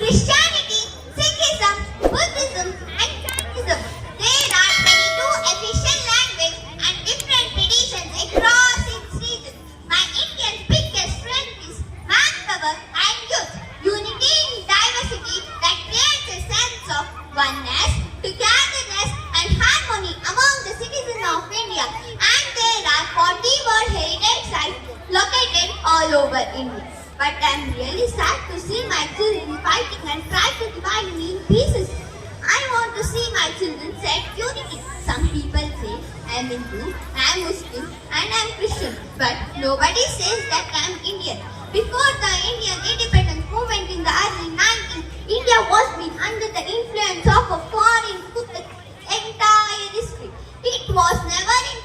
Christianity, Sikhism, Buddhism, and Jainism. There are 22 official languages and different traditions across its region. My India's biggest strength is manpower and youth. Unity in diversity that creates a sense of oneness, togetherness, and harmony among the citizens of India. And there are 40 World Heritage Sites located all over India. But I'm really sad to see my children fighting and try to divide me in pieces. I want to see my children set unity. Some people say I'm Hindu, I'm Muslim, and I'm Christian. But nobody says that I'm Indian. Before the Indian independence movement in the early 90s, India was being under the influence of a foreign for the entire history. It was never in